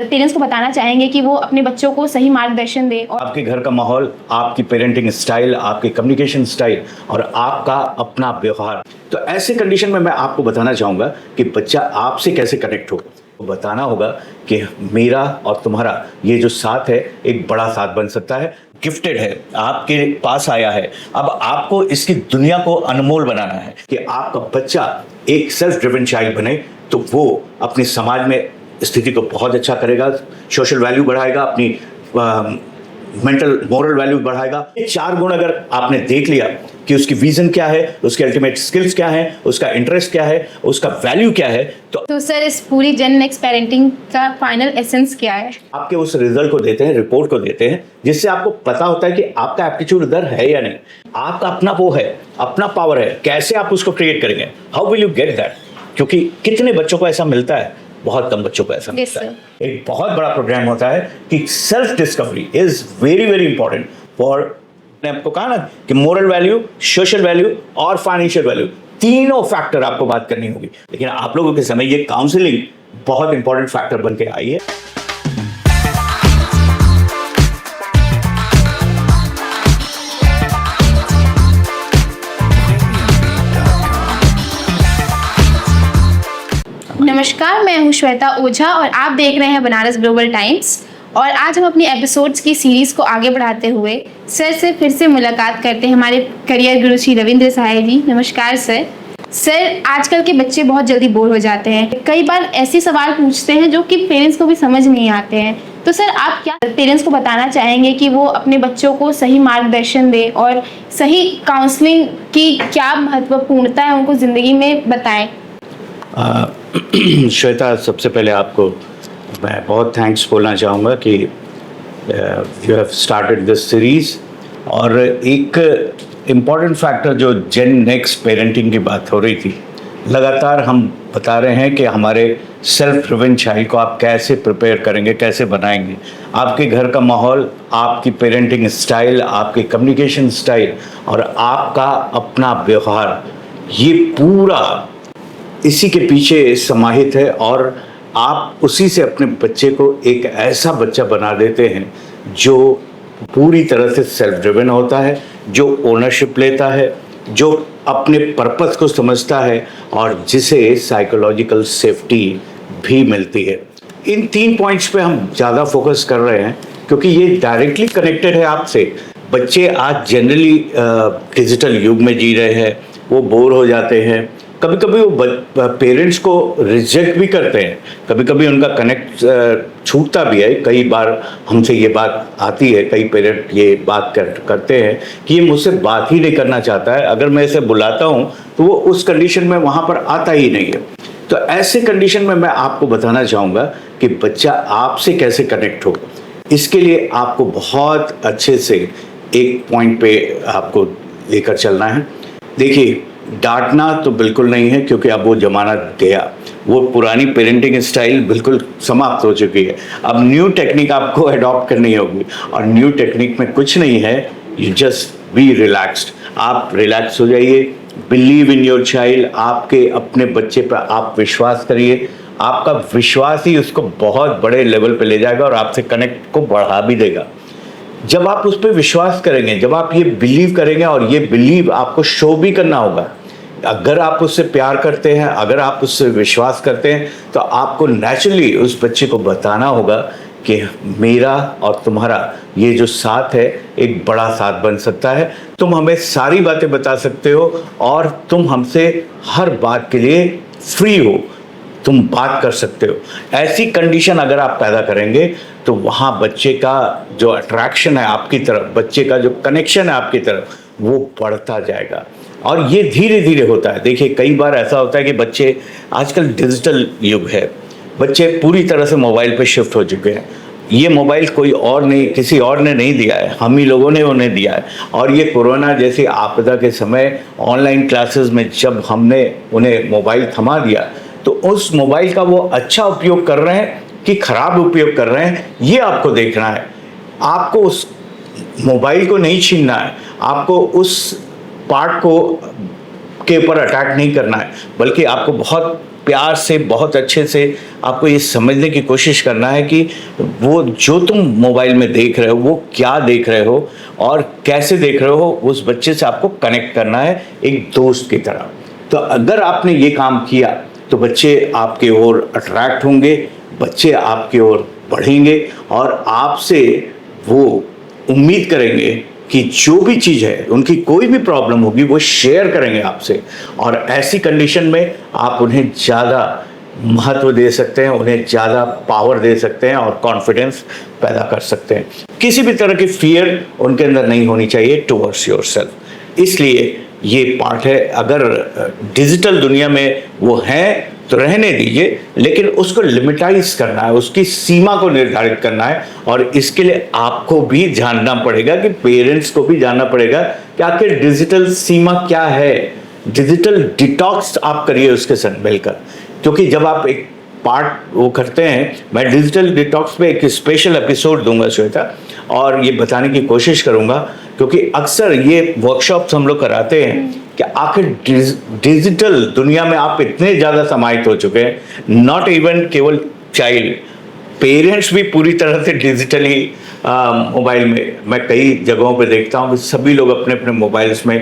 Parents को बताना चाहेंगे कि वो अपने बच्चों को सही मार्गदर्शन दे और आपके घर का माहौल, आपकी पेरेंटिंग स्टाइल, आपकी कम्युनिकेशन स्टाइल और आपका अपना व्यवहार। तो ऐसे कंडीशन में मैं आपको बताना चाहूँगा कि बच्चा आपसे कैसे कनेक्ट हो। बताना होगा कि मेरा और तुम्हारा ये जो साथ है एक बड़ा साथ बन सकता है। गिफ्टेड है, आपके पास आया है, अब आपको इसकी दुनिया को अनमोल बनाना है कि आपका बच्चा एक सेल्फ ड्रिवन चाइल्ड बने, तो वो अपने समाज में स्थिति को बहुत अच्छा करेगा, सोशल वैल्यू बढ़ाएगा, अपनी मेंटल मोरल वैल्यू बढ़ाएगा। ये 4 गुण अगर आपने देख लिया कि उसकी विजन क्या है, उसके अल्टीमेट स्किल्स क्या है, उसका इंटरेस्ट क्या है, उसका वैल्यू क्या है, तो सर इस पूरी जेन नेक्स्ट पेरेंटिंग का फाइनल एसेंस क्या है? आपके उस रिजल्ट को देते हैं, रिपोर्ट को देते हैं, जिससे आपको पता होता है कि आपका एप्टीट्यूड इधर है या नहीं। आपका अपना वो है, अपना पावर है, कैसे आप उसको क्रिएट करेंगे, how will you get that. क्योंकि कितने बच्चों को ऐसा मिलता है, बहुत कम बच्चों को ऐसा मिलता है। एक बहुत बड़ा प्रोग्राम होता है कि self discovery is very very important for, मैंने आपको कहा ना कि मोरल वैल्यू, सोशल वैल्यू और फाइनेंशियल वैल्यू, तीनों फैक्टर आपको बात करनी होगी। लेकिन आप लोगों के समय ये काउंसलिंग बहुत इंपॉर्टेंट फैक्टर बन के आई है। नमस्कार, मैं हूँ श्वेता ओझा और आप देख रहे हैं बनारस ग्लोबल टाइम्स। और आज हम अपनी एपिसोड्स की सीरीज को आगे बढ़ाते हुए सर से फिर से मुलाकात करते हैं, हमारे करियर गुरु श्री रविंद्र सहाय जी। नमस्कार सर। सर, आजकल के बच्चे बहुत जल्दी बोर हो जाते हैं, कई बार ऐसे सवाल पूछते हैं जो कि पेरेंट्स को भी समझ नहीं आते हैं। तो सर, आप क्या पेरेंट्स को बताना चाहेंगे कि वो अपने बच्चों को सही मार्गदर्शन दे और सही काउंसलिंग की क्या महत्वपूर्णता है उनको ज़िंदगी में बताएं? श्वेता, सबसे पहले आपको मैं बहुत थैंक्स बोलना चाहूँगा कि you have started this series. और एक इम्पॉर्टेंट फैक्टर जो जेन नेक्स्ट पेरेंटिंग की बात हो रही थी, लगातार हम बता रहे हैं कि हमारे सेल्फ ड्रिवन चाइल्ड को आप कैसे प्रिपेयर करेंगे, कैसे बनाएंगे। आपके घर का माहौल, आपकी पेरेंटिंग स्टाइल, आपकी कम्युनिकेशन स्टाइल और आपका अपना व्यवहार, ये पूरा इसी के पीछे समाहित है। और आप उसी से अपने बच्चे को एक ऐसा बच्चा बना देते हैं जो पूरी तरह से सेल्फ ड्रिवन होता है, जो ओनरशिप लेता है, जो अपने पर्पस को समझता है और जिसे साइकोलॉजिकल सेफ्टी भी मिलती है। इन 3 पॉइंट्स पे हम ज़्यादा फोकस कर रहे हैं क्योंकि ये डायरेक्टली कनेक्टेड है आपसे। बच्चे आज जनरली डिजिटल युग में जी रहे हैं, वो बोर हो जाते हैं, कभी कभी वो पेरेंट्स को रिजेक्ट भी करते हैं, कभी कभी उनका कनेक्ट छूटता भी है। कई बार हमसे ये बात आती है, कई पेरेंट ये बात करते हैं कि ये मुझसे बात ही नहीं करना चाहता है, अगर मैं इसे बुलाता हूँ तो वो उस कंडीशन में वहाँ पर आता ही नहीं है। तो ऐसे कंडीशन में मैं आपको बताना चाहूँगा कि बच्चा आपसे कैसे कनेक्ट हो। इसके लिए आपको बहुत अच्छे से एक पॉइंट पे आपको लेकर चलना है। देखिए, डांटना तो बिल्कुल नहीं है क्योंकि अब वो ज़माना गया, वो पुरानी पेरेंटिंग स्टाइल बिल्कुल समाप्त हो चुकी है। अब न्यू टेक्निक आपको अडॉप्ट करनी होगी और न्यू टेक्निक में कुछ नहीं है, यू जस्ट बी रिलैक्स्ड। आप रिलैक्स हो जाइए, बिलीव इन योर चाइल्ड। आपके अपने बच्चे पर आप विश्वास करिए, आपका विश्वास ही उसको बहुत बड़े लेवल पे ले जाएगा और आपसे कनेक्ट को बढ़ा भी देगा। जब आप उस पर विश्वास करेंगे, जब आप ये बिलीव करेंगे, और ये बिलीव आपको शो भी करना होगा। अगर आप उससे प्यार करते हैं, अगर आप उससे विश्वास करते हैं, तो आपको नेचुरली उस बच्चे को बताना होगा कि मेरा और तुम्हारा ये जो साथ है एक बड़ा साथ बन सकता है। तुम हमें सारी बातें बता सकते हो और तुम हमसे हर बात के लिए फ्री हो, तुम बात कर सकते हो। ऐसी कंडीशन अगर आप पैदा करेंगे तो वहाँ बच्चे का जो अट्रैक्शन है आपकी तरफ, बच्चे का जो कनेक्शन है आपकी तरफ, वो बढ़ता जाएगा। और ये धीरे धीरे होता है। देखिए, कई बार ऐसा होता है कि बच्चे, आजकल डिजिटल युग है, बच्चे पूरी तरह से मोबाइल पे शिफ्ट हो चुके हैं। ये मोबाइल कोई और नहीं, किसी और ने नहीं दिया है, हम ही लोगों ने उन्हें दिया है। और ये कोरोना जैसी आपदा के समय ऑनलाइन क्लासेस में जब हमने उन्हें मोबाइल थमा दिया, तो उस मोबाइल का वो अच्छा उपयोग कर रहे हैं कि खराब उपयोग कर रहे हैं, ये आपको देखना है। आपको उस मोबाइल को नहीं छीनना है, आपको उस पार्ट को के ऊपर अटैक नहीं करना है, बल्कि आपको बहुत प्यार से, बहुत अच्छे से आपको ये समझने की कोशिश करना है कि वो जो तुम मोबाइल में देख रहे हो वो क्या देख रहे हो और कैसे देख रहे हो, उस बच्चे से आपको कनेक्ट करना है एक दोस्त की तरह। तो अगर आपने ये काम किया तो बच्चे आपके ओर अट्रैक्ट होंगे, बच्चे आपकी ओर बढ़ेंगे और आपसे वो उम्मीद करेंगे कि जो भी चीज़ है, उनकी कोई भी प्रॉब्लम होगी वो शेयर करेंगे आपसे। और ऐसी कंडीशन में आप उन्हें ज़्यादा महत्व दे सकते हैं, उन्हें ज़्यादा पावर दे सकते हैं और कॉन्फिडेंस पैदा कर सकते हैं। किसी भी तरह की फियर उनके अंदर नहीं होनी चाहिए टुवर्ड्स योरसेल्फ। इसलिए ये पार्ट है। अगर डिजिटल दुनिया में वो हैं तो रहने दीजिए, लेकिन उसको लिमिटाइज करना है, उसकी सीमा को निर्धारित करना है। और इसके लिए आपको भी जानना पड़ेगा कि पेरेंट्स को भी जानना पड़ेगा कि आखिर डिजिटल सीमा क्या है। डिजिटल डिटॉक्स आप करिए उसके साथ मिलकर, क्योंकि जब आप एक पार्ट वो करते हैं, मैं डिजिटल डिटॉक्स पे एक स्पेशल एपिसोड दूंगा श्वेता, और ये बताने की कोशिश करूंगा, क्योंकि अक्सर ये वर्कशॉप्स हम लोग कराते हैं कि आखिर डिजिटल दुनिया में आप इतने ज़्यादा समाहित हो चुके हैं, नॉट इवन केवल चाइल्ड, पेरेंट्स भी पूरी तरह से डिजिटली मोबाइल में, मैं कई जगहों पे देखता हूँ कि सभी लोग अपने अपने मोबाइल्स में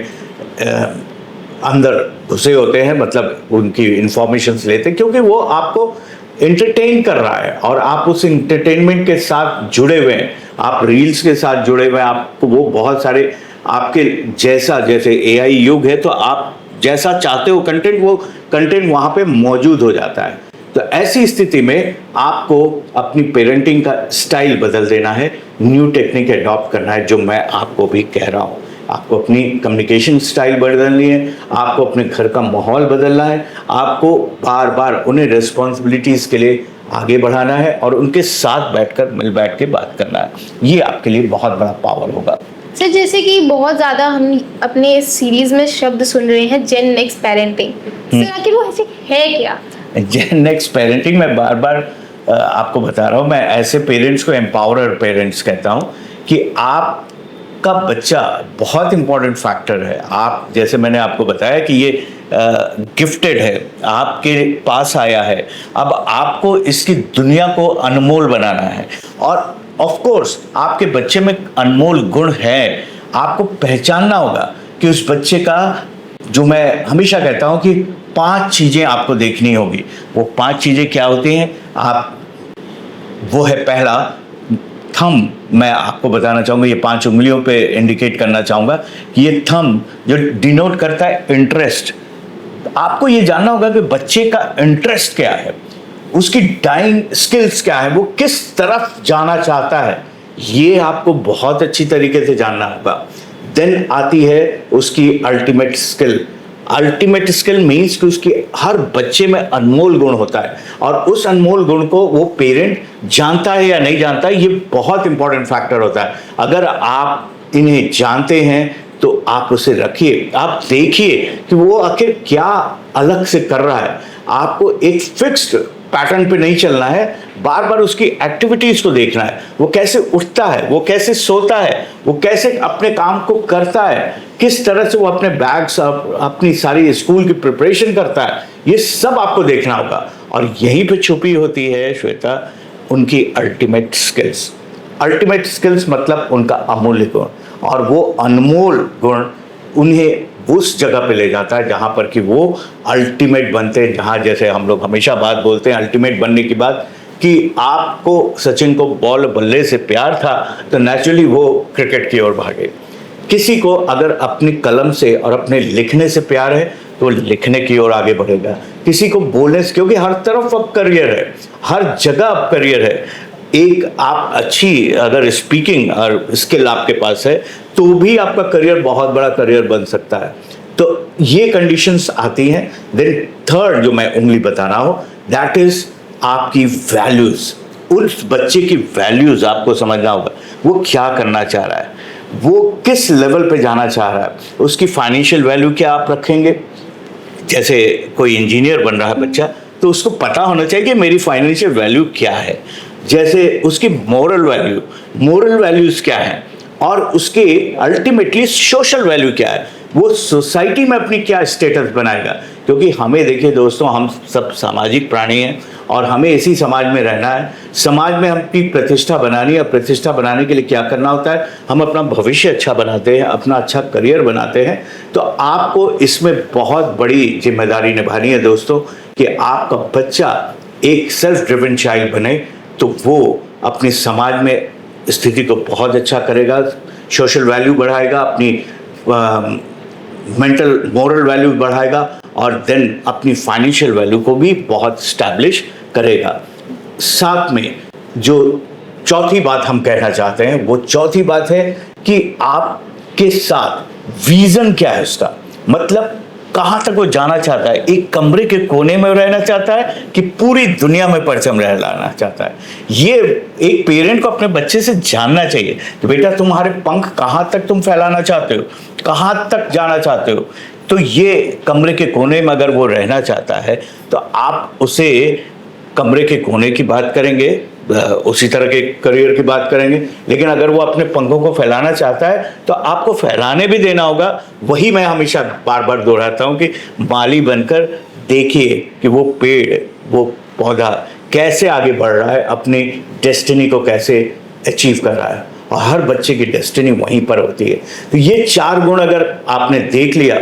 अंदर घुसे होते हैं, मतलब उनकी इंफॉर्मेशंस लेते हैं, क्योंकि वो आपको एंटरटेन कर रहा है और आप उस एंटरटेनमेंट के साथ जुड़े हुए हैं, आप रील्स के साथ जुड़े हुए हैं, आपको वो बहुत सारे आपके जैसा, जैसे एआई युग है तो आप जैसा चाहते हो कंटेंट, वो कंटेंट वहाँ पे मौजूद हो जाता है। तो ऐसी स्थिति में आपको अपनी पेरेंटिंग का स्टाइल बदल देना है, न्यू टेक्निक अडॉप्ट करना है, जो मैं आपको भी कह रहा हूँ। आपको अपनी कम्युनिकेशन स्टाइल बदलनी है, आपको अपने घर का माहौल बदलना है, आपको बार बार उन्हें रिस्पॉन्सिबिलिटीज़ के लिए आगे बढ़ाना है और उनके साथ मिल बैठ के बात करना है। ये आपके लिए बहुत बड़ा पावर होगा। सर, जैसे कि बहुत ज़्यादा हम अपने इस सीरीज़ में शब्द सुन रहे हैं, जेन नेक्स्ट पेरेंटिंग। सर, आखिर वो ऐसे है क्या? जेन नेक्स्ट पेरेंटिंग, मैं बार बार आपको बता रहा हूँ, मैं ऐसे पेरेंट्स को एम्पावरर पेरेंट्स कहता हूँ कि आपका बच्चा बहुत इंपॉर्टेंट फैक्टर है। आप, जैसे मैंने आपको बताया कि ये गिफ्टेड है, आपके पास आया है, अब आपको इसकी दुनिया को अनमोल बनाना है। और ऑफ कोर्स आपके बच्चे में अनमोल गुण है, आपको पहचानना होगा कि उस बच्चे का, जो मैं हमेशा कहता हूँ कि 5 चीज़ें आपको देखनी होगी। वो 5 चीज़ें क्या होती हैं? वो है पहला, थंब। मैं आपको बताना चाहूँगा, ये 5 उंगलियों पे इंडिकेट करना चाहूँगा कि ये थंब जो डिनोट करता है इंटरेस्ट। आपको ये जानना होगा कि बच्चे का इंटरेस्ट क्या है, उसकी डाइंग स्किल्स क्या है, वो किस तरफ जाना चाहता है, ये आपको बहुत अच्छी तरीके से जानना होगा। देन आती है उसकी ultimate skill. Ultimate skill means कि उसकी हर बच्चे में अनमोल गुण होता है और उस अनमोल गुण को वो पेरेंट जानता है या नहीं जानता है, ये बहुत इंपॉर्टेंट फैक्टर होता है। अगर आप इन्हें जानते हैं तो आप उसे रखिए, आप देखिए कि वो आखिर क्या अलग से कर रहा है। आपको एक फिक्स्ड पैटर्न पे नहीं चलना है, बार बार उसकी एक्टिविटीज को देखना है। वो कैसे उठता है, वो कैसे सोता है, वो कैसे अपने काम को करता है, किस तरह से वो अपने बैग्स, अपनी सारी स्कूल की प्रिपरेशन करता है, ये सब आपको देखना होगा। और यहीं पे छुपी होती है श्वेता उनकी अल्टीमेट स्किल्स। अल्टीमेट स्किल्स मतलब उनका अमूल्य गुण, और वो अनमोल गुण उन्हें उस जगह पे ले जाता है जहाँ पर कि वो अल्टीमेट बनते हैं। जहाँ, जैसे हम लोग हमेशा बात बोलते हैं अल्टीमेट बनने की बात, कि आपको सचिन को बॉल बल्ले से प्यार था तो नेचुरली वो क्रिकेट की ओर भागे। किसी को अगर अपनी कलम से और अपने लिखने से प्यार है तो लिखने की ओर आगे बढ़ेगा। किसी को बोलने से, क्योंकि हर तरफ अब करियर है, हर जगह अब करियर है। एक आप अच्छी अगर स्पीकिंग और स्किल आपके पास है तो भी आपका करियर बहुत बड़ा करियर बन सकता है। तो ये कंडीशंस आती हैं। देन थर्ड जो मैं उंगली बता रहा हूँ, दैट इज आपकी वैल्यूज। उस बच्चे की वैल्यूज आपको समझना होगा, वो क्या करना चाह रहा है, वो किस लेवल पे जाना चाह रहा है। उसकी फाइनेंशियल वैल्यू क्या आप रखेंगे? जैसे कोई इंजीनियर बन रहा है बच्चा, तो उसको पता होना चाहिए कि मेरी फाइनेंशियल वैल्यू क्या है। जैसे उसकी मोरल वैल्यूज क्या है, और उसके अल्टीमेटली सोशल वैल्यू क्या है, वो सोसाइटी में अपनी क्या स्टेटस बनाएगा, क्योंकि हमें देखिए दोस्तों, हम सब सामाजिक प्राणी हैं और हमें इसी समाज में रहना है। समाज में अपनी प्रतिष्ठा बनानी है। प्रतिष्ठा बनाने के लिए क्या करना होता है, हम अपना भविष्य अच्छा बनाते हैं, अपना अच्छा करियर बनाते हैं। तो आपको इसमें बहुत बड़ी जिम्मेदारी निभानी है दोस्तों कि आपका बच्चा एक सेल्फ ड्रिवन चाइल्ड बने, तो वो अपने समाज में स्थिति को बहुत अच्छा करेगा, सोशल वैल्यू बढ़ाएगा, अपनी मेंटल मोरल वैल्यू बढ़ाएगा और देन अपनी फाइनेंशियल वैल्यू को भी बहुत स्टैब्लिश करेगा। साथ में जो चौथी बात हम कहना चाहते हैं, वो चौथी बात है कि आपके साथ विजन क्या है उसका, मतलब कहाँ तक वो जाना चाहता है। एक कमरे के कोने में रहना चाहता है कि पूरी दुनिया में परचम लहराना चाहता है। ये एक पेरेंट को अपने बच्चे से जानना चाहिए कि बेटा तुम्हारे पंख कहाँ तक तुम फैलाना चाहते हो, कहाँ तक जाना चाहते हो। तो ये कमरे के कोने में अगर वो रहना चाहता है तो आप उसे कमरे के कोने की बात करेंगे, उसी तरह के करियर की बात करेंगे। लेकिन अगर वो अपने पंखों को फैलाना चाहता है तो आपको फैलाने भी देना होगा। वही मैं हमेशा बार बार दोहराता हूँ कि माली बनकर देखिए कि वो पेड़, वो पौधा कैसे आगे बढ़ रहा है, अपनी डेस्टिनी को कैसे अचीव कर रहा है। और हर बच्चे की डेस्टिनी वहीं पर होती है। तो ये 4 गुण अगर आपने देख लिया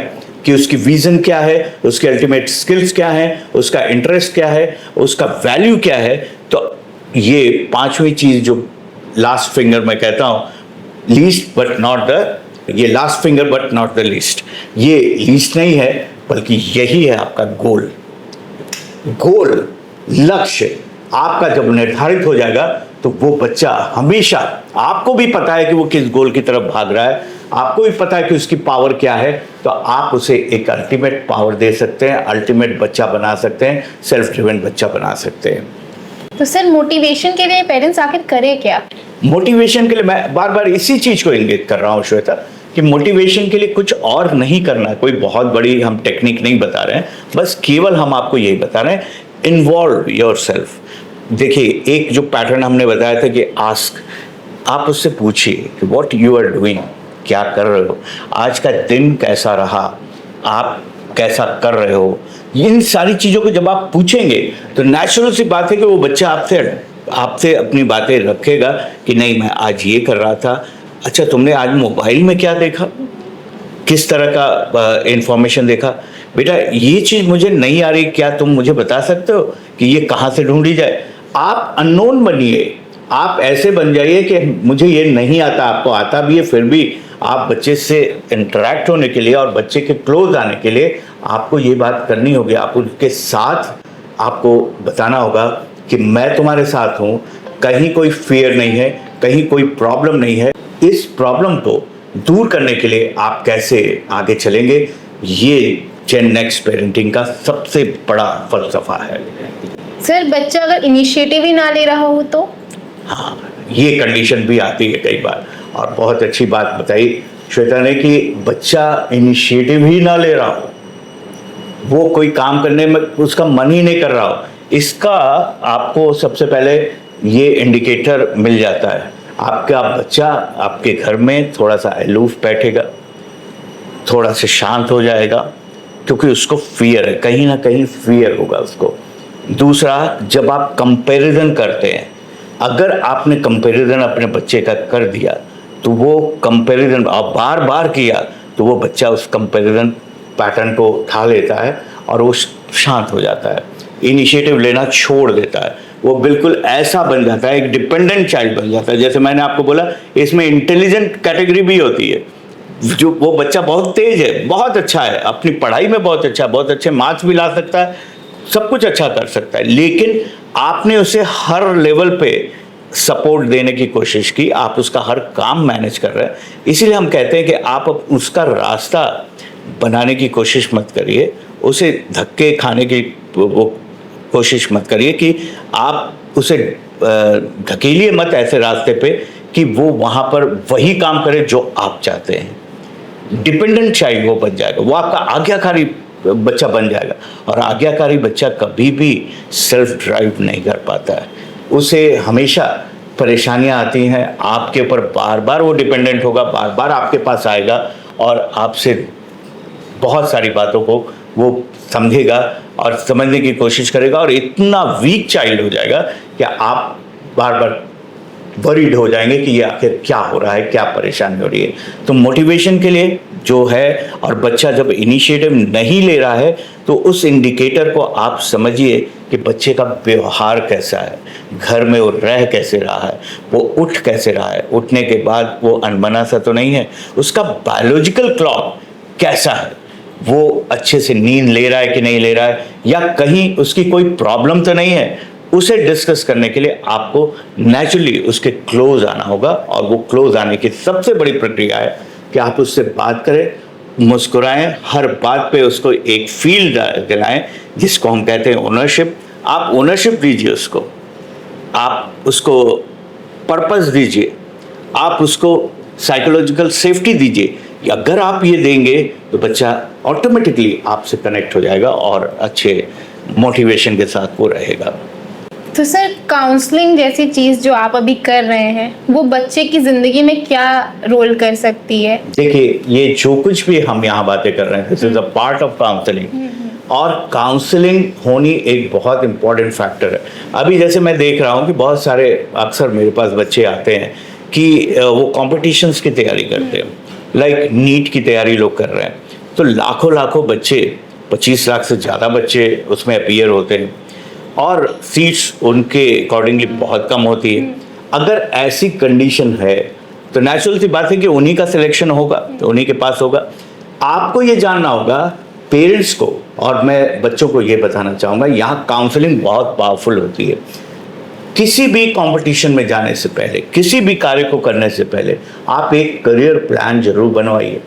कि उसकी विजन क्या है, उसके अल्टीमेट स्किल्स क्या हैं, उसका इंटरेस्ट क्या है, उसका वैल्यू क्या है, तो ये 5वीं चीज जो लास्ट फिंगर मैं कहता हूं, लीस्ट बट नॉट द, ये last finger but not the least, ये लीस्ट नहीं है बल्कि यही है आपका गोल। गोल, लक्ष्य आपका जब निर्धारित हो जाएगा तो वो बच्चा हमेशा, आपको भी पता है कि वो किस गोल की तरफ भाग रहा है, आपको भी पता है कि उसकी पावर क्या है, तो आप उसे एक अल्टीमेट पावर दे सकते हैं, अल्टीमेट बच्चा बना सकते हैं, सेल्फ ड्रिवन बच्चा बना सकते हैं। तो सर मोटिवेशन के लिए पेरेंट्स आखिर करें क्या? मोटिवेशन के लिए मैं बार बार इसी चीज को इंगित कर रहा हूँ श्वेता, कि मोटिवेशन के लिए कुछ और नहीं करना है, कोई बहुत बड़ी हम टेक्निक नहीं बता रहे हैं, बस केवल हम आपको यही बता रहे हैं, इन्वॉल्व योरसेल्फ। देखिए, एक जो पैटर्न हमने बताया था कि आस्क, आप उससे पूछिए कि व्हाट यू आर डूइंग, क्या कर रहे हो, आज का दिन कैसा रहा, आप कैसा कर रहे हो। इन सारी चीज़ों को जब आप पूछेंगे तो नेचुरल सी बात है कि वो बच्चा आपसे अपनी बातें रखेगा कि नहीं मैं आज ये कर रहा था, अच्छा तुमने आज मोबाइल में क्या देखा, किस तरह का इंफॉर्मेशन देखा, बेटा ये चीज़ मुझे नहीं आ रही, क्या तुम मुझे बता सकते हो कि ये कहाँ से ढूंढी जाए। आप अननोन बनिए, आप ऐसे बन जाइए कि मुझे ये नहीं आता, आपको आता भी है, फिर भी आप बच्चे से इंटरेक्ट होने के लिए और बच्चे के क्लोज आने के लिए आपको ये बात करनी होगी। आप उनके साथ आपको बताना होगा कि मैं तुम्हारे साथ हूँ, कहीं कोई फियर नहीं है, कहीं कोई प्रॉब्लम नहीं है। इस प्रॉब्लम को दूर करने के लिए आप कैसे आगे चलेंगे, ये जेन नेक्स्ट पेरेंटिंग का सबसे बड़ा फलसफा है। सर बच्चा अगर इनिशिएटिव ही ना ले रहा हो तो? हाँ, ये कंडीशन भी आती है कई बार। और बहुत अच्छी बात बताई श्वेता ने कि बच्चा इनिशिएटिव ही ना ले रहा हो, वो कोई काम करने में उसका मन ही नहीं कर रहा हो, इसका आपको सबसे पहले ये इंडिकेटर मिल जाता है। आपका बच्चा आपके घर में थोड़ा सा अलूफ बैठेगा, थोड़ा सा शांत हो जाएगा, क्योंकि उसको फियर है, कहीं ना कहीं फियर होगा उसको। दूसरा, जब आप कंपैरिजन करते हैं, अगर आपने कंपैरिजन अपने बच्चे का कर दिया तो वो कंपैरिजन आप बार बार किया तो वो बच्चा उस कंपैरिजन पैटर्न को उठा लेता है और वो शांत हो जाता है, इनिशिएटिव लेना छोड़ देता है, वो बिल्कुल ऐसा बन जाता है, एक डिपेंडेंट चाइल्ड बन जाता है। जैसे मैंने आपको बोला, इसमें इंटेलिजेंट कैटेगरी भी होती है, जो वो बच्चा बहुत तेज है, बहुत अच्छा है, अपनी पढ़ाई में बहुत अच्छा है, बहुत अच्छे मार्क्स भी ला सकता है, सब कुछ अच्छा कर सकता है, लेकिन आपने उसे हर लेवल पे सपोर्ट देने की कोशिश की, आप उसका हर काम मैनेज कर रहे हैं। इसीलिए हम कहते हैं कि आप उसका रास्ता बनाने की कोशिश मत करिए, उसे धक्के खाने की वो कोशिश मत करिए कि आप उसे धकेलिए मत ऐसे रास्ते पे कि वो वहाँ पर वही काम करे जो आप चाहते हैं। डिपेंडेंट चाइल्ड वो बन जाएगा, वो आपका आज्ञाकारी बच्चा बन जाएगा, और आज्ञाकारी बच्चा कभी भी सेल्फ ड्राइव नहीं कर पाता है, उसे हमेशा परेशानियां आती हैं, आपके ऊपर बार बार वो डिपेंडेंट होगा, बार बार आपके पास आएगा और आपसे बहुत सारी बातों को वो समझेगा और समझने की कोशिश करेगा, और इतना वीक चाइल्ड हो जाएगा कि आप बार बार वरीड हो जाएंगे कि ये आखिर क्या हो रहा है, क्या परेशानी हो रही है। तो मोटिवेशन के लिए जो है, और बच्चा जब इनिशिएटिव नहीं ले रहा है तो उस इंडिकेटर को आप समझिए कि बच्चे का व्यवहार कैसा है, घर में वो रह कैसे रहा है, वो उठ कैसे रहा है, उठने के बाद वो अनबना सा तो नहीं है, उसका बायोलॉजिकल क्लॉक कैसा है, वो अच्छे से नींद ले रहा है कि नहीं ले रहा है, या कहीं उसकी कोई प्रॉब्लम तो नहीं है। उसे डिस्कस करने के लिए आपको नेचुरली उसके क्लोज आना होगा, और वो क्लोज आने की सबसे बड़ी प्रक्रिया है कि आप उससे बात करें, मुस्कुराएं, हर बात पे उसको एक फील दिलाएं, जिसको हम कहते हैं ओनरशिप। आप ओनरशिप दीजिए उसको, आप उसको पर्पस दीजिए, आप उसको साइकोलॉजिकल सेफ्टी दीजिए। अगर आप ये देंगे तो बच्चा ऑटोमेटिकली आपसे कनेक्ट हो जाएगा और अच्छे मोटिवेशन के साथ वो रहेगा। तो सर, काउंसलिंग जैसी चीज़ जो आप अभी कर रहे हैं वो बच्चे की ज़िंदगी में क्या रोल कर सकती है? देखिए, ये जो कुछ भी हम यहाँ बातें कर रहे हैं, this is a part of counselling, और काउंसलिंग होनी एक बहुत इंपॉर्टेंट फैक्टर है। अभी जैसे मैं देख रहा हूँ कि बहुत सारे अक्सर मेरे पास बच्चे आते हैं कि वो कॉम्पिटिशन्स की तैयारी करते हैं, लाइक नीट की तैयारी लोग कर रहे हैं, तो लाखों लाखों बच्चे, 25 लाख से ज़्यादा बच्चे उसमें अपीयर होते हैं, और सीट्स उनके अकॉर्डिंगली बहुत कम होती है। अगर ऐसी कंडीशन है तो नेचुरल सी बात है कि उन्हीं का सिलेक्शन होगा, तो उन्हीं के पास होगा। आपको ये जानना होगा पेरेंट्स को, और मैं बच्चों को ये बताना चाहूँगा, यहाँ काउंसलिंग बहुत पावरफुल होती है। किसी भी कंपटीशन में जाने से पहले, किसी भी कार्य को करने से पहले आप एक करियर प्लान जरूर बनवाइए,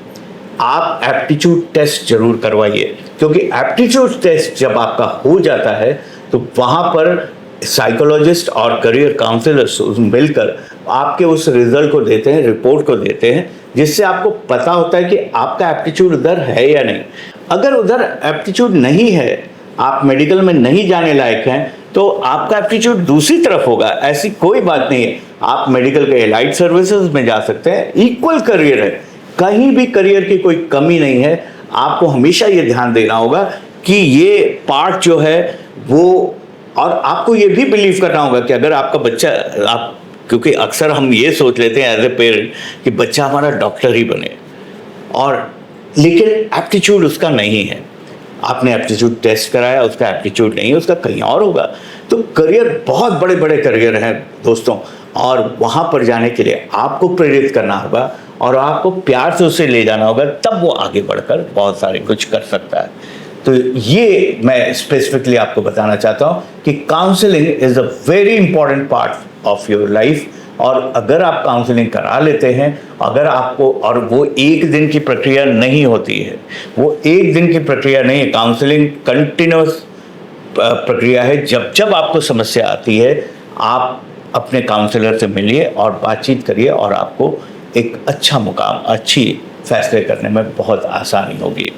आप एप्टीट्यूड टेस्ट जरूर करवाइए, क्योंकि एप्टीट्यूड टेस्ट जब आपका हो जाता है तो वहाँ पर साइकोलॉजिस्ट और करियर काउंसलर्स मिलकर आपके उस रिजल्ट को देते हैं, रिपोर्ट को देते हैं, जिससे आपको पता होता है कि आपका एप्टीट्यूड उधर है या नहीं। अगर उधर एप्टीट्यूड नहीं है, आप मेडिकल में नहीं जाने लायक हैं, तो आपका एप्टीट्यूड दूसरी तरफ होगा, ऐसी कोई बात नहीं है। आप मेडिकल के एलाइड सर्विसेज में जा सकते हैं, इक्वल करियर है, कहीं भी करियर की कोई कमी नहीं है। आपको हमेशा ये ध्यान देना होगा कि ये पार्ट जो है वो, और आपको ये भी बिलीव करना होगा कि अगर आपका बच्चा, आप, क्योंकि अक्सर हम ये सोच लेते हैं एज ए पेरेंट कि बच्चा हमारा डॉक्टर ही बने, और लेकिन एप्टीट्यूड उसका नहीं है। आपने एप्टीट्यूड टेस्ट कराया, उसका एप्टीट्यूड नहीं है, उसका कहीं और होगा। तो करियर, बहुत बड़े बड़े करियर हैं दोस्तों, और वहाँ पर जाने के लिए आपको प्रेरित करना होगा और आपको प्यार से उसे ले जाना होगा, तब वो आगे बढ़कर बहुत सारे कुछ कर सकता है। तो ये मैं स्पेसिफिकली आपको बताना चाहता हूँ कि counselling is a very important part of your life, और अगर आप काउंसलिंग करा लेते हैं, अगर आपको, और वो एक दिन की प्रक्रिया नहीं होती है, वो एक दिन की प्रक्रिया नहीं है, काउंसलिंग कंटिन्यूस प्रक्रिया है। जब जब आपको समस्या आती है, आप अपने काउंसलर से मिलिए और बातचीत करिए, और आपको एक अच्छा मुकाम, अच्छी फैसले करने में बहुत आसानी होगी।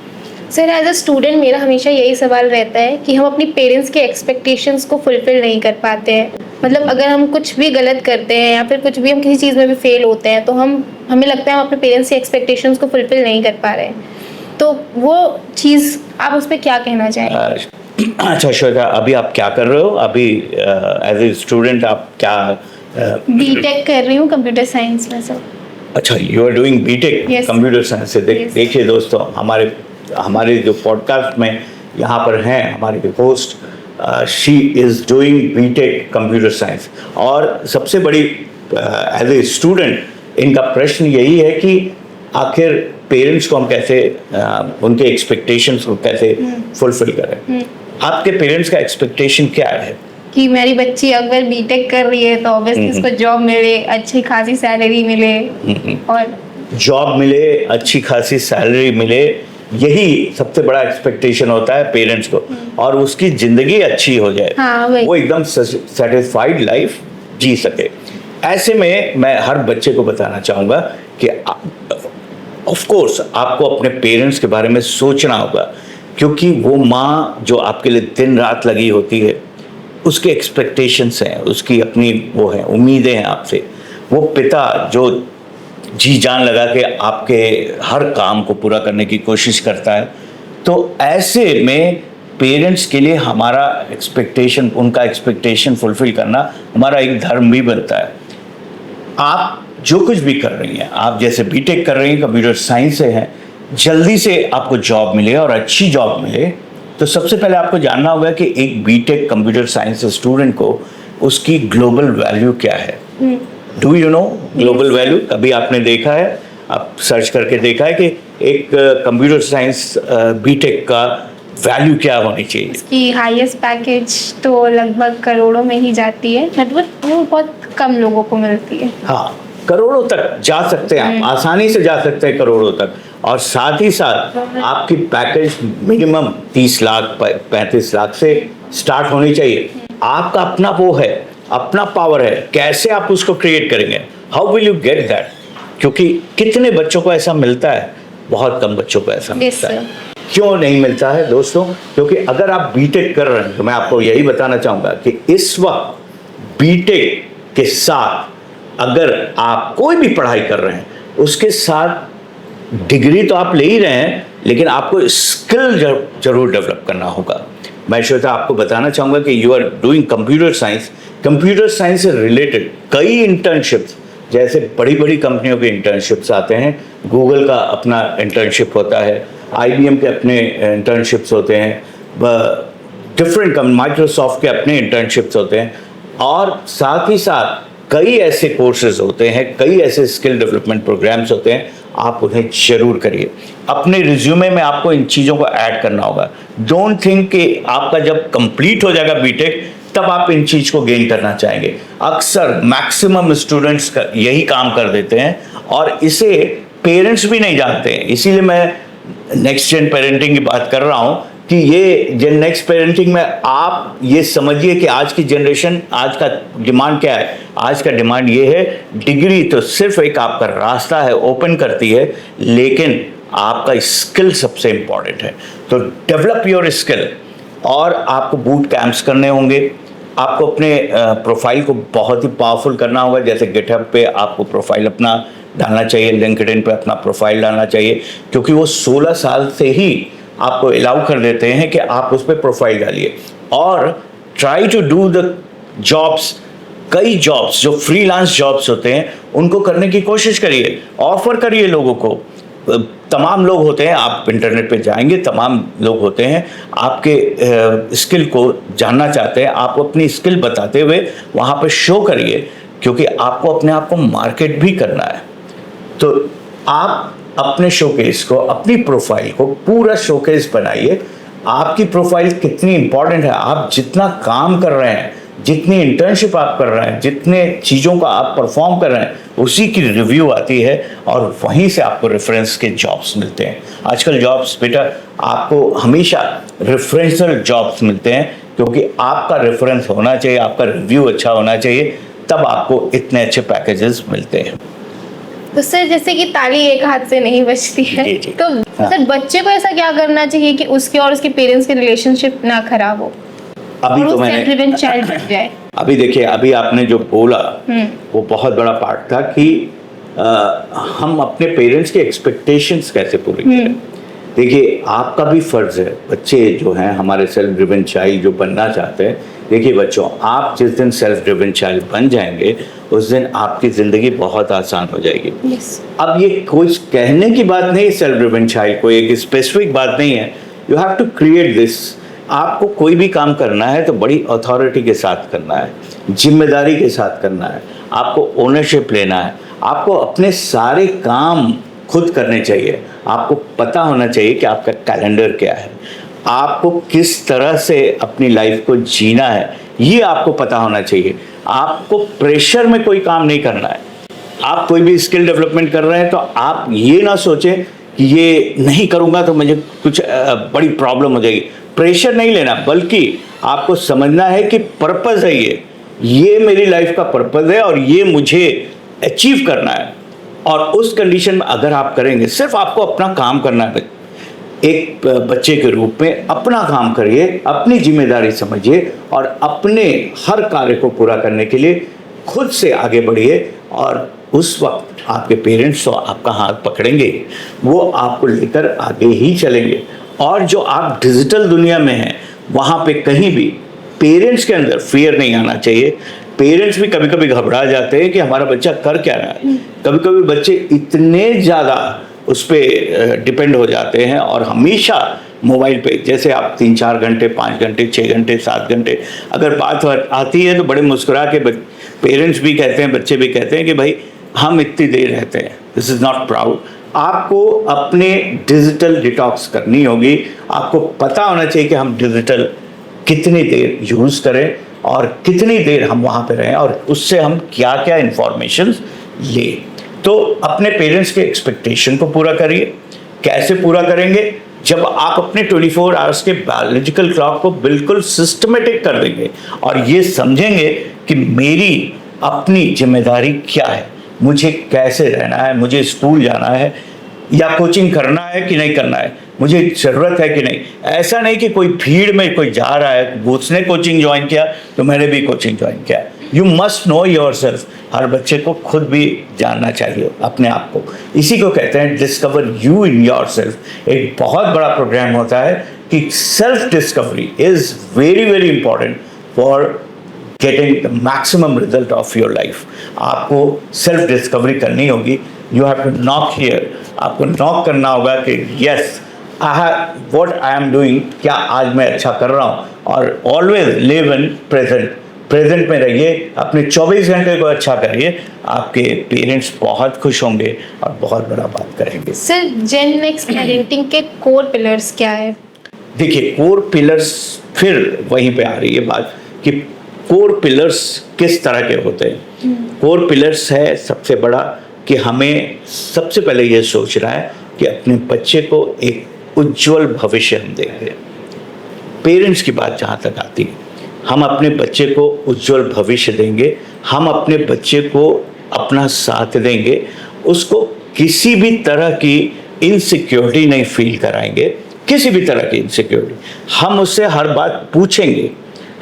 सर, एज अ स्टूडेंट मेरा हमेशा यही सवाल रहता है कि हम अपनी पेरेंट्स के एक्सपेक्टेशंस को फुलफिल नहीं कर पाते हैं। मतलब अगर हम कुछ भी गलत करते हैं या फिर कुछ भी, हम किसी चीज़ में भी फेल होते हैं, तो हमें लगता है हम अपने पेरेंट्स की एक्सपेक्टेशंस को फुलफिल नहीं कर पा रहे हैं। तो वो चीज़, आप उस पर क्या कहना चाहेंगे? अच्छा श्वेता, अभी आप क्या कर रहे हो? अभी एज ए स्टूडेंट आप क्या? बीटेक कर रही हूँ कंप्यूटर साइंस में सर। अच्छा, you are doing B Tech computer science से। देखिए दोस्तों, हमारे जो पॉडकास्ट में यहाँ पर हैं हमारे host, she is doing B Tech computer science, और सबसे बड़ी एज ए स्टूडेंट इनका प्रश्न यही है कि आखिर पेरेंट्स को हम कैसे, उनके एक्सपेक्टेशंस को कैसे फुलफिल करें। आपके पेरेंट्स का एक्सपेक्टेशन क्या है? कि मेरी बच्ची अगर बीटेक कर रही है तो ऑब्वियसली उसको जॉब मिले, अच्छी खासी सैलरी मिले, और जॉब मिले, अच्छी खासी सैलरी मिले, यही सबसे बड़ा एक्सपेक्टेशन होता है पेरेंट्स को, और उसकी जिंदगी अच्छी हो जाए। हाँ, वो एकदम सेटिस्फाइड लाइफ जी सके। ऐसे में मैं हर बच्चे को बताना चाहूँगा कि ऑफ कोर्स आपको अपने पेरेंट्स के बारे में सोचना होगा, क्योंकि वो माँ जो आपके लिए दिन रात लगी होती है, उसके एक्सपेक्टेशंस हैं, उसकी अपनी वो है, उम्मीदें हैं आपसे। वो पिता जो जी जान लगा के आपके हर काम को पूरा करने की कोशिश करता है, तो ऐसे में पेरेंट्स के लिए हमारा एक्सपेक्टेशन, उनका एक्सपेक्टेशन फुलफिल करना हमारा एक धर्म भी बनता है। आप जो कुछ भी कर रही हैं, आप जैसे बीटेक कर रही हैं, कंप्यूटर साइंस से हैं, जल्दी से आपको जॉब मिले और अच्छी जॉब मिले, तो सबसे पहले आपको जानना होगा कि एक बीटेक कंप्यूटर साइंस स्टूडेंट को उसकी ग्लोबल वैल्यू क्या है। Do you know global value? कभी आपने देखा है, आप सर्च करके देखा है कि एक कंप्यूटर साइंस बीटेक का वैल्यू क्या होनी चाहिए? इसकी हाईएस्ट पैकेज तो लगभग करोड़ों में ही जाती है, मतलब वो बहुत कम लोगों को मिलती है। हाँ, करोड़ों तक जा सकते हैं आप, आसानी से जा सकते हैं करोड़ों तक। और साथ ही साथ आपकी पैकेज मिनिमम 30 लाख 35 लाख से स्टार्ट होनी चाहिए। आपका अपना वो है, अपना पावर है, कैसे आप उसको क्रिएट करेंगे? How will you get that? क्योंकि कितने बच्चों को ऐसा मिलता है? बहुत कम बच्चों को ऐसा मिलता है। क्यों नहीं मिलता है दोस्तों? क्योंकि अगर आप बीटेक कर रहे हैं तो मैं आपको यही बताना चाहूँगा कि इस वक्त बीटेक के साथ अगर आप कोई भी पढ़ाई कर रहे हैं, उसके साथ डिग्री तो आप ले ही रहे हैं, लेकिन आपको स्किल जरूर डेवलप करना होगा। मैं श्वेता आपको बताना चाहूँगा कि you are doing computer science से रिलेटेड कई इंटर्नशिप्स, जैसे बड़ी बड़ी कंपनियों के इंटर्नशिप्स आते हैं, गूगल का अपना इंटर्नशिप होता है, IBM के अपने इंटर्नशिप्स होते हैं, डिफरेंट माइक्रोसॉफ्ट के अपने इंटर्नशिप्स होते हैं, और साथ ही साथ कई ऐसे कोर्सेज होते हैं, कई ऐसे स्किल डेवलपमेंट प्रोग्राम्स होते हैं, आप उन्हें जरूर करिए। अपने रिज्यूमे में आपको इन चीज़ों को ऐड करना होगा। डोंट थिंक कि आपका जब कंप्लीट हो जाएगा बीटेक तब आप इन चीज़ को गेन करना चाहेंगे। अक्सर मैक्सिमम स्टूडेंट्स का यही काम कर देते हैं और इसे पेरेंट्स भी नहीं जानते हैं। इसीलिए मैं नेक्स्ट जेन पेरेंटिंग की बात कर रहा हूँ कि ये जेन नेक्स्ट पेरेंटिंग में आप ये समझिए कि आज की जनरेशन, आज का डिमांड क्या है? आज का डिमांड ये है, डिग्री तो सिर्फ एक आपका रास्ता है, ओपन करती है, लेकिन आपका स्किल सबसे इंपॉर्टेंट है। तो डेवलप योर स्किल, और आपको बूट कैंप्स करने होंगे, आपको अपने प्रोफाइल को बहुत ही पावरफुल करना होगा। जैसे गिटहब पे आपको प्रोफाइल अपना डालना चाहिए, लिंक्डइन पे अपना प्रोफाइल डालना चाहिए, क्योंकि वो 16 साल से ही आपको अलाउ कर देते हैं कि आप उस पर प्रोफाइल डालिए। और try to do the jobs, कई जॉब्स जो फ्रीलांस जॉब्स होते हैं उनको करने की कोशिश करिए, ऑफर करिए लोगों को। तमाम लोग होते हैं, आप इंटरनेट पे जाएंगे, तमाम लोग होते हैं आपके स्किल को जानना चाहते हैं। आप अपनी स्किल बताते हुए वहाँ पे शो करिए, क्योंकि आपको अपने आप को मार्केट भी करना है। तो आप अपने शोकेस को, अपनी प्रोफाइल को पूरा शोकेस बनाइए। आपकी प्रोफाइल कितनी इंपॉर्टेंट है, आप जितना काम कर रहे हैं, जितनी इंटर्नशिप आप कर रहे हैं, जितने चीज़ों का आप परफॉर्म कर रहे हैं, उसी की रिव्यू आती है और वहीं से आपको रेफरेंस के जॉब्स मिलते हैं। आजकल जॉब्स बेटा आपको हमेशा रेफरेंशियल जॉब्स मिलते हैं, क्योंकि आपका रेफरेंस होना चाहिए, आपका रिव्यू अच्छा होना चाहिए, तब आपको इतने अच्छे पैकेजेस मिलते हैं। तो सर, जैसे कि ताली एक हाथ से नहीं बजती है, जी। तो सर बच्चे को ऐसा क्या करना चाहिए कि उसके और उसके पेरेंट्स के रिलेशनशिप ना खराब हो, अभी तो सेल्फ ड्रिवन चाइल्ड बन जाए? अभी देखिए, अभी आपने जो बोला वो बहुत बड़ा पार्ट था कि हम अपने पेरेंट्स के एक्सपेक्टेशंस कैसे पूरी करें। देखिए, आपका भी फर्ज है, बच्चे जो हैं हमारे सेल्फ ड्रिवन चाइल्ड जो बनना चाहते हैं, देखिए बच्चों, आप जिस दिन सेल्फ ड्रिवन चाइल्ड बन जाएंगे उस दिन आपकी ज़िंदगी बहुत आसान हो जाएगी। अब ये कोई कहने की बात नहीं, सेल्फ ड्रिवन चाइल्ड को एक स्पेसिफिक बात नहीं है, you have to create this. आपको कोई भी काम करना है तो बड़ी अथॉरिटी के साथ करना है, जिम्मेदारी के साथ करना है, आपको ओनरशिप लेना है, आपको अपने सारे काम खुद करने चाहिए। आपको पता होना चाहिए कि आपका कैलेंडर क्या है, आपको किस तरह से अपनी लाइफ को जीना है, ये आपको पता होना चाहिए। आपको प्रेशर में कोई काम नहीं करना है। आप कोई भी स्किल डेवलपमेंट कर रहे हैं तो आप ये ना सोचें कि ये नहीं करूँगा तो मुझे कुछ बड़ी प्रॉब्लम हो जाएगी। प्रेशर नहीं लेना, बल्कि आपको समझना है कि पर्पस है, ये मेरी लाइफ का पर्पस है और ये मुझे अचीव करना है। और उस कंडीशन में अगर आप करेंगे, सिर्फ आपको अपना काम करना है, एक बच्चे के रूप में अपना काम करिए, अपनी जिम्मेदारी समझिए और अपने हर कार्य को पूरा करने के लिए खुद से आगे बढ़िए। और उस वक्त आपके पेरेंट्स तो आपका हाथ पकड़ेंगे, वो आपको लेकर आगे ही चलेंगे और जो आप डिजिटल दुनिया में हैं वहाँ पे कहीं भी पेरेंट्स के अंदर फियर नहीं आना चाहिए। पेरेंट्स भी कभी कभी घबरा जाते हैं कि हमारा बच्चा कर क्या रहा है। कभी कभी बच्चे इतने ज़्यादा उस पर डिपेंड हो जाते हैं और हमेशा मोबाइल पे, जैसे आप 3-4 घंटे, 5 घंटे, 6 घंटे, 7 घंटे, अगर बात आती है तो बड़े मुस्कुरा के पेरेंट्स भी कहते हैं, बच्चे भी कहते हैं कि भाई हम इतनी देर रहते हैं, दिस इज़ नॉट प्राउड। आपको अपने डिजिटल डिटॉक्स करनी होगी। आपको पता होना चाहिए कि हम डिजिटल कितनी देर यूज़ करें और कितनी देर हम वहाँ पे रहें और उससे हम क्या क्या इंफॉर्मेशन लें। तो अपने पेरेंट्स के एक्सपेक्टेशन को पूरा करिए। कैसे पूरा करेंगे? जब आप अपने 24 आवर्स के बायोलॉजिकल क्लॉक को बिल्कुल सिस्टमेटिक कर देंगे और ये समझेंगे कि मेरी अपनी जिम्मेदारी क्या है, मुझे कैसे रहना है, मुझे स्कूल जाना है या कोचिंग करना है कि नहीं करना है, मुझे ज़रूरत है कि नहीं। ऐसा नहीं कि कोई भीड़ में कोई जा रहा है, उसने कोचिंग ज्वाइन किया तो मैंने भी कोचिंग ज्वाइन किया। You must know yourself. हर बच्चे को खुद भी जानना चाहिए अपने आप को। इसी को कहते हैं discover you in yourself. एक बहुत बड़ा प्रोग्राम होता है कि self discovery is very very important for getting the maximum result of your life. आपको सेल्फ डिस्कवरी करनी होगी। You have to knock here. आपको नॉक करना होगा कि yes what I am doing, क्या आज मैं अच्छा कर रहा हूँ। और ऑलवेज लिव इन प्रेजेंट में रहिए, अपने 24 घंटे को अच्छा करिए। आपके पेरेंट्स बहुत खुश होंगे और बहुत बड़ा बात करेंगे। सर, जेन नेक्स्ट पेरेंटिंग के कोर पिलर्स क्या है? देखिए, कोर पिलर्स फिर वहीं पे आ रही है बात कि कोर पिलर्स किस तरह के होते हैं। कोर पिलर्स है सबसे बड़ा कि हमें सबसे पहले ये सोचना है कि अपने बच्चे को एक उज्जवल भविष्य हम देंगे। पेरेंट्स की बात जहाँ तक आती है, हम अपने बच्चे को उज्जवल भविष्य देंगे, हम अपने बच्चे को अपना साथ देंगे, उसको किसी भी तरह की इनसिक्योरिटी नहीं फील कराएंगे, किसी भी तरह की इनसिक्योरिटी। हम उससे हर बात पूछेंगे,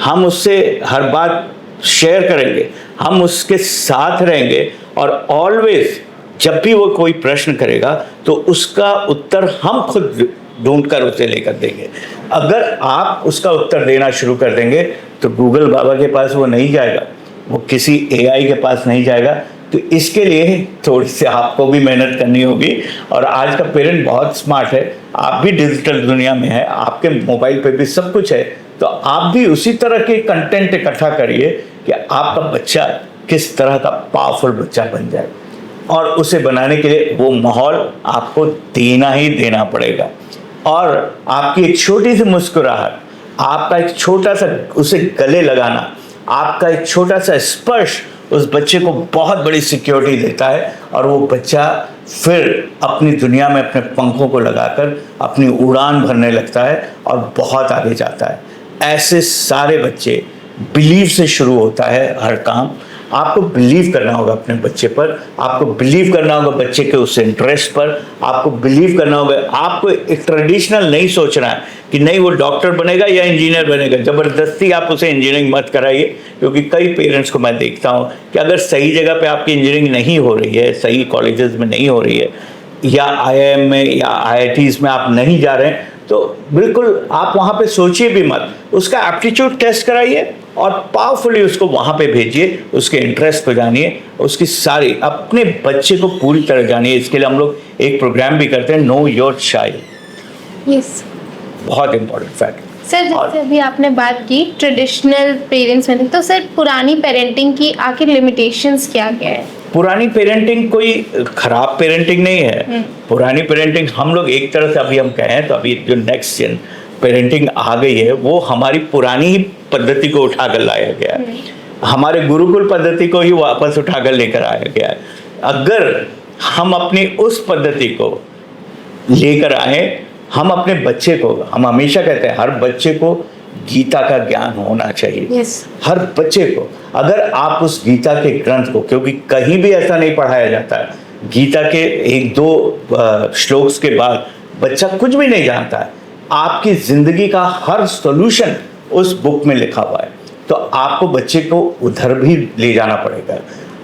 हम उससे हर बात शेयर करेंगे, हम उसके साथ रहेंगे और ऑलवेज जब भी वो कोई प्रश्न करेगा तो उसका उत्तर हम खुद ढूंढकर उसे लेकर देंगे। अगर आप उसका उत्तर देना शुरू कर देंगे तो गूगल बाबा के पास वो नहीं जाएगा, वो किसी एआई के पास नहीं जाएगा। तो इसके लिए थोड़ी सी आपको भी मेहनत करनी होगी। और आज का पेरेंट बहुत स्मार्ट है, आप भी डिजिटल दुनिया में है, आपके मोबाइल पे भी सब कुछ है, तो आप भी उसी तरह के कंटेंट इकट्ठा करिए कि आपका बच्चा किस तरह का पावरफुल बच्चा बन जाए। और उसे बनाने के लिए वो माहौल आपको देना ही देना पड़ेगा। और आपकी एक छोटी सी मुस्कुराहट, आपका एक छोटा सा उसे गले लगाना, आपका एक छोटा सा स्पर्श उस बच्चे को बहुत बड़ी सिक्योरिटी देता है और वो बच्चा फिर अपनी दुनिया में अपने पंखों को लगाकर अपनी उड़ान भरने लगता है और बहुत आगे जाता है। ऐसे सारे बच्चे, बिलीव से शुरू होता है हर काम। आपको बिलीव करना होगा अपने बच्चे पर, आपको बिलीव करना होगा बच्चे के उस इंटरेस्ट पर, आपको बिलीव करना होगा। आपको एक ट्रेडिशनल नहीं सोचना है कि नहीं वो डॉक्टर बनेगा या इंजीनियर बनेगा। ज़बरदस्ती आप उसे इंजीनियरिंग मत कराइए, क्योंकि कई पेरेंट्स को मैं देखता हूँ कि अगर सही जगह पे आपकी इंजीनियरिंग नहीं हो रही है, सही कॉलेजेस में नहीं हो रही है, या IIM में या IITs में आप नहीं जा रहे हैं, तो बिल्कुल आप वहाँ पे सोचिए भी मत। उसका एप्टीट्यूड टेस्ट कराइए और पावरफुली उसको वहाँ पे भेजिए, उसके इंटरेस्ट को जानिए, उसकी सारी अपने बच्चे को पूरी तरह जानिए। इसके लिए हम लोग एक प्रोग्राम भी करते हैं, नो योर चाइल्ड। यस, बहुत इंपॉर्टेंट फैक्ट। सर, जैसे अभी आपने बात की ट्रेडिशनल पेरेंट्स में, तो सर पुरानी पेरेंटिंग की आखिर लिमिटेशंस क्या क्या है? पुरानी पेरेंटिंग कोई खराब पेरेंटिंग नहीं है। पुरानी पेरेंटिंग हम लोग एक तरह से, अभी हम कहें तो अभी जो नेक्स्ट जन पेरेंटिंग आ गई है वो हमारी पुरानी ही पद्धति को उठाकर लाया गया है, हमारे गुरुकुल पद्धति को ही वापस उठाकर लेकर आया गया है। अगर हम अपनी उस पद्धति को लेकर आए, हम अपने बच्चे को, हम हमेशा कहते हैं हर बच्चे को गीता का ज्ञान होना चाहिए। हर बच्चे को, अगर आप उस गीता के ग्रंथ को, क्योंकि कहीं भी ऐसा नहीं पढ़ाया जाता है, गीता के 1-2 श्लोक्स के बाद बच्चा कुछ भी नहीं जानता है। आपकी जिंदगी का हर सॉल्यूशन उस बुक में लिखा हुआ है, तो आपको बच्चे को उधर भी ले जाना पड़ेगा।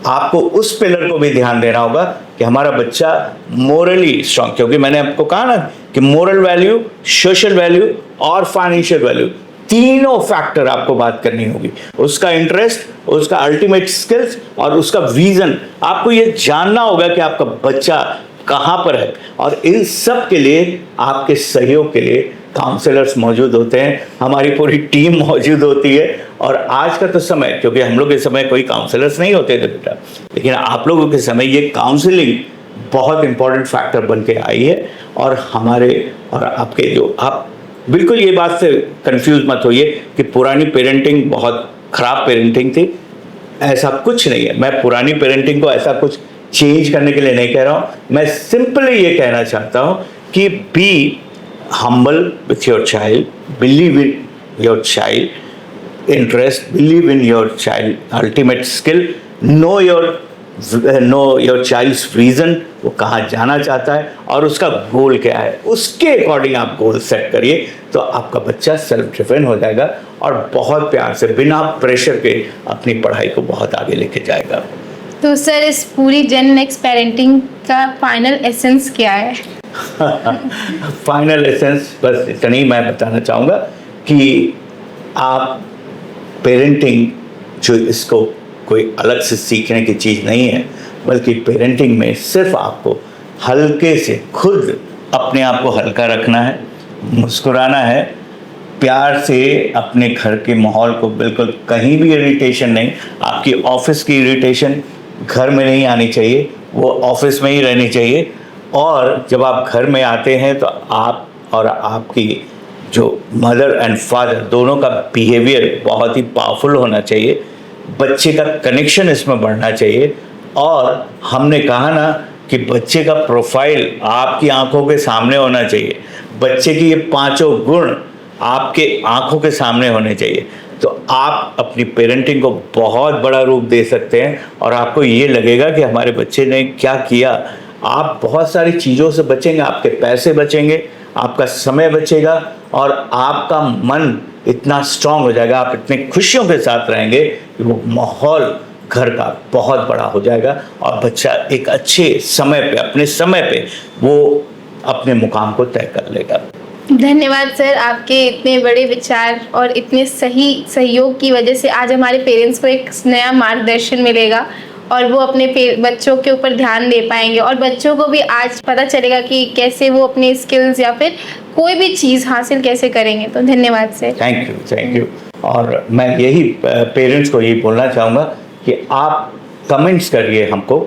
आपको उस पिलर को भी ध्यान देना होगा कि हमारा बच्चा मोरली स्ट्रांग, क्योंकि मैंने आपको कहा ना कि मोरल वैल्यू, सोशल वैल्यू और फाइनेंशियल वैल्यू, तीनों फैक्टर आपको बात करनी होगी। उसका इंटरेस्ट, उसका अल्टीमेट स्किल्स और उसका विजन, आपको ये जानना होगा कि आपका बच्चा कहाँ पर है। और इन सब के लिए आपके सहयोग के लिए काउंसलर्स मौजूद होते हैं, हमारी पूरी टीम मौजूद होती है। और आज का तो समय, क्योंकि हम लोग के समय कोई काउंसलर्स नहीं होते थे बेटा, लेकिन आप लोगों के समय ये काउंसलिंग बहुत इंपॉर्टेंट फैक्टर बन के आई है। और हमारे और आपके जो, आप बिल्कुल ये बात से कंफ्यूज मत होइए कि पुरानी पेरेंटिंग बहुत खराब पेरेंटिंग थी, ऐसा कुछ नहीं है। मैं पुरानी पेरेंटिंग को ऐसा कुछ चेंज करने के लिए नहीं कह रहा हूँ, मैं सिंपली ये कहना चाहता हूँ कि be humble with your child, believe in your child interest, believe in your child ultimate skill, know your child's reason, वो कहाँ जाना चाहता है और उसका गोल क्या है, उसके अकॉर्डिंग आप गोल सेट करिए, तो आपका बच्चा सेल्फ ड्रिवन हो जाएगा और बहुत प्यार से बिना प्रेशर के अपनी पढ़ाई को बहुत आगे लेके जाएगा। तो सर, इस पूरी जेन नेक्स्ट पेरेंटिंग का फाइनल एसेंस क्या है? फाइनल एसेंस बस इतना ही मैं बताना चाहूँगा कि आप पेरेंटिंग जो, इसको कोई अलग से सीखने की चीज़ नहीं है, बल्कि पेरेंटिंग में सिर्फ आपको हल्के से खुद अपने आप को हल्का रखना है, मुस्कुराना है, प्यार से अपने घर के माहौल को, बिल्कुल कहीं भी इरिटेशन नहीं, आपकी ऑफिस की इरिटेशन घर में नहीं आनी चाहिए, वो ऑफिस में ही रहनी चाहिए। और जब आप घर में आते हैं तो आप और आपकी जो मदर एंड फादर दोनों का बिहेवियर बहुत ही पावरफुल होना चाहिए, बच्चे का कनेक्शन इसमें बढ़ना चाहिए। और हमने कहा ना कि बच्चे का प्रोफाइल आपकी आंखों के सामने होना चाहिए, बच्चे की ये पांचों गुण आपके आंखों के सामने होने चाहिए, तो आप अपनी पेरेंटिंग को बहुत बड़ा रूप दे सकते हैं। और आपको ये लगेगा कि हमारे बच्चे ने क्या किया, आप बहुत सारी चीज़ों से बचेंगे, आपके पैसे बचेंगे, आपका समय बचेगा और आपका मन इतना स्ट्रांग हो जाएगा, आप इतनी खुशियों के साथ रहेंगे कि वो माहौल घर का बहुत बड़ा हो जाएगा और बच्चा एक अच्छे समय पे, अपने समय पे वो अपने मुकाम को तय कर लेगा। धन्यवाद सर, आपके इतने बड़े विचार और इतने सही सहयोग की वजह से आज हमारे पेरेंट्स को एक नया मार्गदर्शन मिलेगा और वो अपने बच्चों के ऊपर ध्यान दे पाएंगे और बच्चों को भी आज पता चलेगा कि कैसे वो अपने स्किल्स या फिर कोई भी चीज़ हासिल कैसे करेंगे। तो धन्यवाद सर। Thank you. और मैं यही पेरेंट्स को यही बोलना चाहूँगा कि आप कमेंट्स करिए हमको,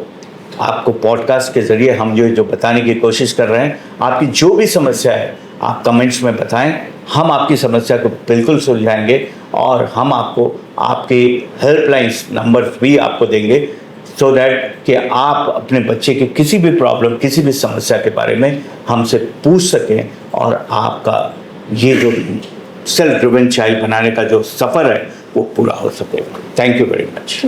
आपको पॉडकास्ट के ज़रिए हम जो बताने की कोशिश कर रहे हैं, आपकी जो भी समस्या है आप कमेंट्स में बताएं, हम आपकी समस्या को बिल्कुल सुलझाएंगे और हम आपको आपके हेल्पलाइंस नंबर भी आपको देंगे, सो दैट कि आप अपने बच्चे के किसी भी प्रॉब्लम, किसी भी समस्या के बारे में हमसे पूछ सकें और आपका ये जो सेल्फ ड्रिवन चाइल्ड बनाने का जो सफ़र है वो पूरा हो सके। Thank you very much.